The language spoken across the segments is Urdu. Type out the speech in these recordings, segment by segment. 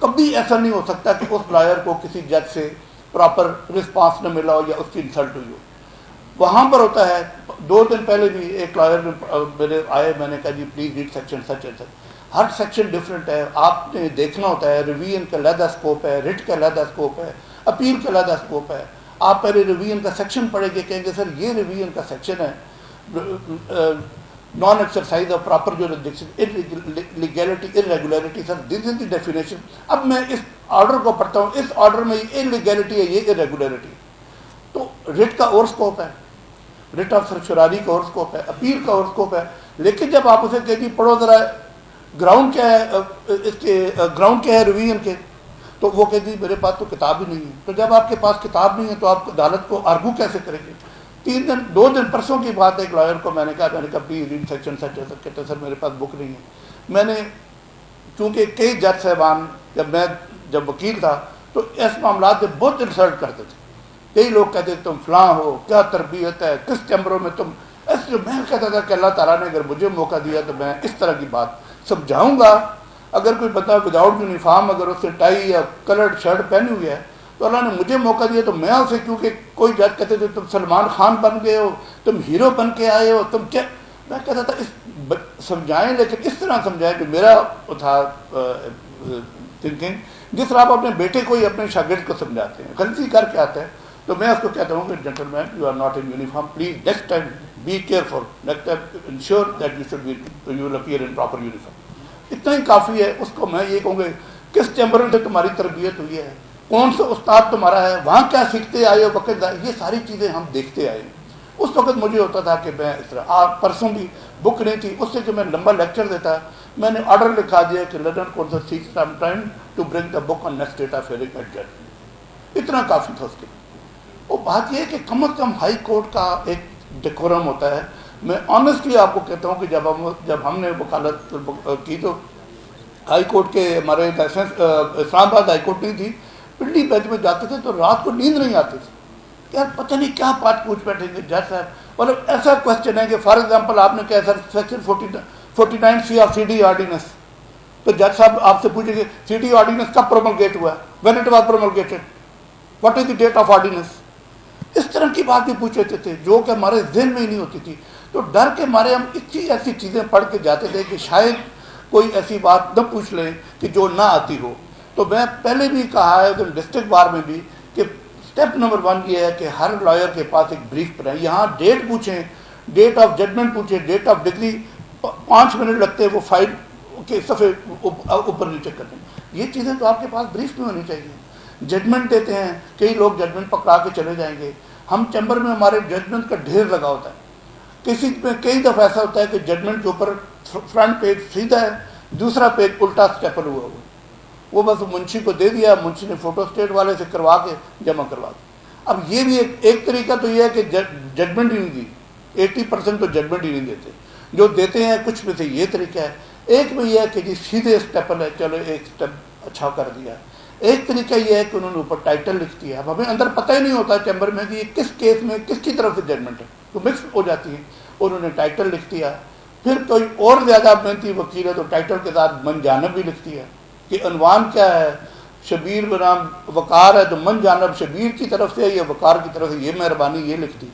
کبھی ایسا نہیں ہو سکتا کہ اس لائر کو کسی جج سے پراپر رسپانس نہ ملا ہو یا اس کی انسلٹ ہوئی ہو. وہاں پر ہوتا ہے. 2 دن پہلے بھی ایک لائر میرے آئے, میں نے کہا جی please read section such and such. ہر سیکشن ڈفرینٹ ہے, آپ نے دیکھنا ہوتا ہے. ریویژن کا علیحدہ اسکوپ ہے, ریٹ کا علیحدہ اسکوپ ہے, اپیل کا علیحدہ اسکوپ ہے. آپ پہلے ریویژن کا سیکشن پڑھیں گے, کہیں گے سر یہ ریویژن کا سیکشن ہے, non exercise of proper jurisdiction, legality irregularity, sir this is the definition. اب میں اس آرڈر کو پڑھتا ہوں, اس آرڈر میں یہ انلیگیلٹی ہے, یہ ارریگولیرٹی. تو ریٹ کا اور اسکوپ ہے, ریٹ آف سرچراری کا اور اسکوپ ہے, اپیل کا اور اسکوپ ہے. لیکن جب آپ اسے کہ جی پڑھو ذرا گراؤنڈ کیا ہے, اس کے گراؤنڈ کیا ہے ریویژن کے, تو وہ کہہ جی میرے پاس تو کتاب ہی نہیں ہے. تو جب آپ کے پاس کتاب نہیں ہے تو آپ عدالت کو آرگو کیسے کریں گے؟ 2 دن پرسوں کی بات ہے, ایک لائر کو میں نے کہا پلیز ریڈ سیکشن سچ. کہتے سر میرے پاس بک نہیں ہے. میں نے چونکہ کئی جج صاحبان جب وکیل تھا تو اس معاملات سے بہت انسلٹ کرتے تھے. کئی لوگ کہتے تم فلاں ہو, کیا تربیت ہے, کس چیمبروں میں تم ایسے. میں کہتا تھا کہ اللہ تعالیٰ نے اگر مجھے موقع دیا تو میں اس طرح کی بات سمجھاؤں گا. اگر کوئی بندہ وداؤٹ یونیفارم اگر اس سے ٹائی یا کلرڈ شرٹ پہنی ہوئی ہے تو اللہ نے مجھے موقع دیا تو میں اسے, کیونکہ کوئی جج کہتے تھے تم سلمان خان بن گئے ہو, تم ہیرو بن کے آئے ہو, تم کیا. میں کہتا تھا سمجھائیں لیکن اس طرح سمجھائیں کہ میرا تھا تھنکنگ جس طرح آپ اپنے بیٹے کو ہی اپنے شاگرد کو سمجھاتے ہیں, غلطی کر کے آتا ہے تو میں اس کو کہتا ہوں کہ gentleman you are not in uniform, please next time be careful, next time ensure that you should be you will appear in proper uniform. اتنا ہی کافی ہے. اس کو میں یہ کہوں گا کس چیمبر سے تمہاری تربیت ہوئی ہے, کون سا استاد تمہارا ہے, وہاں کیا سیکھتے آئے ہو, وقت یہ ساری چیزیں ہم دیکھتے آئے ہیں. اس وقت مجھے ہوتا تھا کہ میں اس طرح پرسوں بھی بک نہیں تھی, اس سے جو میں لمبا لیکچر دیتا میں نے آرڈر لکھا دیا کہ London course seeks some time to bring the book on next date of hearing at جج. اتنا کافی تھا اس کے. وہ بات یہ ہے کہ کم از کم ہائی کورٹ کا ایک ڈیکورم ہوتا ہے. میں آنیسٹلی آپ کو کہتا ہوں کہ جب ہم نے وکالت کی تو ہائی کورٹ کے ہمارے لائسنس اسلام آباد ہائی کورٹ نہیں تھی, پنڈی بینچ میں جاتے تھے تو رات کو نیند نہیں آتی تھی. یار پتہ نہیں کیا بات پوچھ بیٹھیں گے جج صاحب. اور ایسا کوشچن ہے کہ فار ایگزامپل آپ نے کہا sir section 49 C of C D ordinance, تو جج صاحب آپ سے پوچھیں گے سی ڈی آرڈیننس کب پروملگیٹ ہوا, when it was promulgated, what is the date of ordinance. اس طرح کی بات بھی پوچھ لیتے تھے جو کہ ہمارے ذہن میں ہی نہیں ہوتی تھی. تو ڈر کے مارے ہم ایسی چیزیں پڑھ کے جاتے تھے کہ شاید کوئی ایسی بات نہ پوچھ لیں کہ جو نہ آتی ہو. تو میں پہلے بھی کہا ہے ڈسٹرکٹ بار میں بھی کہ اسٹیپ نمبر 1 یہ ہے کہ ہر لائر کے پاس ایک بریف بنائیں. یہاں ڈیٹ پوچھیں, ڈیٹ آف ججمنٹ پوچھیں, ڈیٹ آف ڈگری, 5 منٹ لگتے ہیں وہ فائل کے صفحے اوپر نیچے کرنے. یہ چیزیں تو آپ کے پاس بریف میں ہونی چاہیے. ججمنٹ دیتے ہیں, کئی لوگ ججمنٹ پکڑا کے چلے جائیں گے. ہم چیمبر میں ہمارے ججمنٹ کا ڈھیر لگا ہوتا ہے. کسی میں کئی دفعہ ایسا ہوتا ہے کہ ججمنٹ کے اوپر فرنٹ پیج سیدھا ہے, دوسرا پیج الٹا اسٹیپل ہوا ہوا, وہ بس منشی کو دے دیا, منشی نے فوٹو اسٹیٹ والے سے کروا کے جمع کروا دیا. اب یہ بھی ایک طریقہ تو یہ ہے کہ ججمنٹ ہی نہیں دی, 80% تو ججمنٹ ہی نہیں دیتے, جو دیتے ہیں کچھ میں سے یہ طریقہ ہے. ایک میں یہ ہے کہ جی سیدھے اسٹیپل ہے, چلو ایک اسٹیپ اچھا کر دیا. ایک طریقہ یہ ہے کہ انہوں نے اوپر ٹائٹل لکھ دیا. اب ہمیں اندر پتہ ہی نہیں ہوتا چیمبر میں کہ یہ کس کیس میں کس کی طرف سے ججمنٹ ہے, تو مکس ہو جاتی ہے. انہوں نے ٹائٹل لکھ دیا. پھر کوئی اور زیادہ محنتی وکیل ہے تو ٹائٹل کے ساتھ من جانب بھی لکھ دیا کہ عنوان کیا ہے, شبیر بنام وقار ہے تو من جانب شبیر کی طرف سے یا وقار کی طرف سے, یہ مہربانی یہ لکھ دی.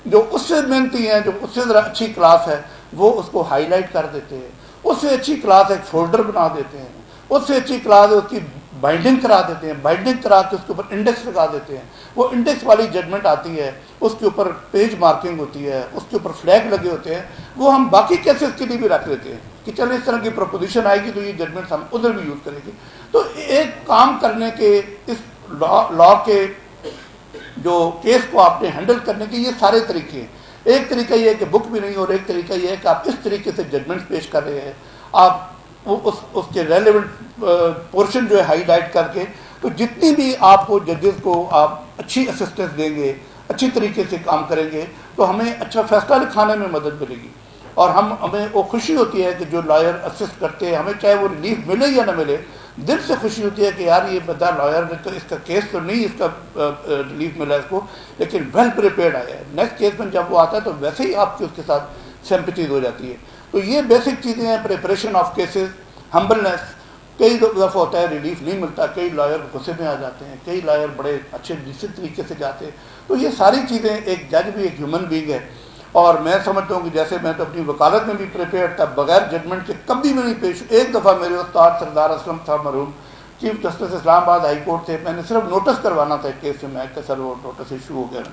جو اس سے محنتی ہیں, جو اس سے ذرا اچھی کلاس ہے, وہ اس کو ہائی لائٹ کر دیتے ہیں. اس سے اچھی کلاس ایک فولڈر بنا دیتے ہیں. اس سے اچھی کلاس اس کی بائنڈنگ کرا دیتے ہیں. بائنڈنگ کرا کے اس کے اوپر انڈیکس لگا دیتے ہیں. وہ انڈیکس والی ججمنٹ آتی ہے, اس کے اوپر پیج مارکنگ ہوتی ہے, اس کے اوپر فلیگ لگے ہوتے ہیں. وہ ہم باقی کیسز کے لیے بھی رکھ لیتے ہیں کہ چلے اس طرح کی پروپوزیشن آئے گی تو یہ ججمنٹ ہم ادھر بھی یوز کریں گے. تو ایک کام کرنے کے, اس لا کے جو کیس کو آپ نے ہینڈل کرنے کے یہ سارے طریقے ہیں. ایک طریقہ یہ ہے کہ بک بھی نہیں, اور ایک طریقہ یہ ہے کہ آپ اس طریقے سے ججمنٹ پیش کر رہے ہیں. آپ اس کے ریلیونٹ پورشن جو ہے ہائی لائٹ کر کے, تو جتنی بھی آپ کو ججز کو آپ اچھی اسسٹنس دیں گے, اچھی طریقے سے کام کریں گے, تو ہمیں اچھا فیصلہ لکھانے میں مدد ملے گی. اور ہمیں وہ خوشی ہوتی ہے کہ جو لائر اسسٹ کرتے ہیں, ہمیں چاہے وہ ریلیف ملے یا نہ ملے, دل سے خوشی ہوتی ہے کہ یار یہ بندہ لائر نے تو اس کا کیس تو نہیں اس کا ریلیف ملا اس کو, لیکن ویل پریپیئرڈ آیا ہے. نیکسٹ کیس میں جب وہ آتا ہے تو ویسے ہی آپ کی اس کے ساتھ سمپتھیز ہو جاتی ہے. تو یہ بیسک چیزیں ہیں, پریپریشن آف کیسز, ہمبلنس, کئی دفعہ ہوتا ہے ریلیف نہیں ملتا، کئی لائر غصے میں آ جاتے ہیں، کئی لائر بڑے اچھے ڈیسنٹ طریقے سے جاتے ہیں. تو یہ ساری چیزیں، ایک جج بھی ایک ہیومن بینگ ہے، اور میں سمجھتا ہوں کہ جیسے میں تو اپنی وکالت میں بھی پریپیئر تھا، بغیر ججمنٹ کے کبھی میں نہیں پیش. ایک دفعہ میرے استاد سردار اسلم صاحب مرحوم چیف جسٹس اسلام آباد ہائی کورٹ تھے، میں نے صرف نوٹس کروانا تھا ایک کیس سے، میں کہ سر وہ نوٹس ایشو ہو گیا نا،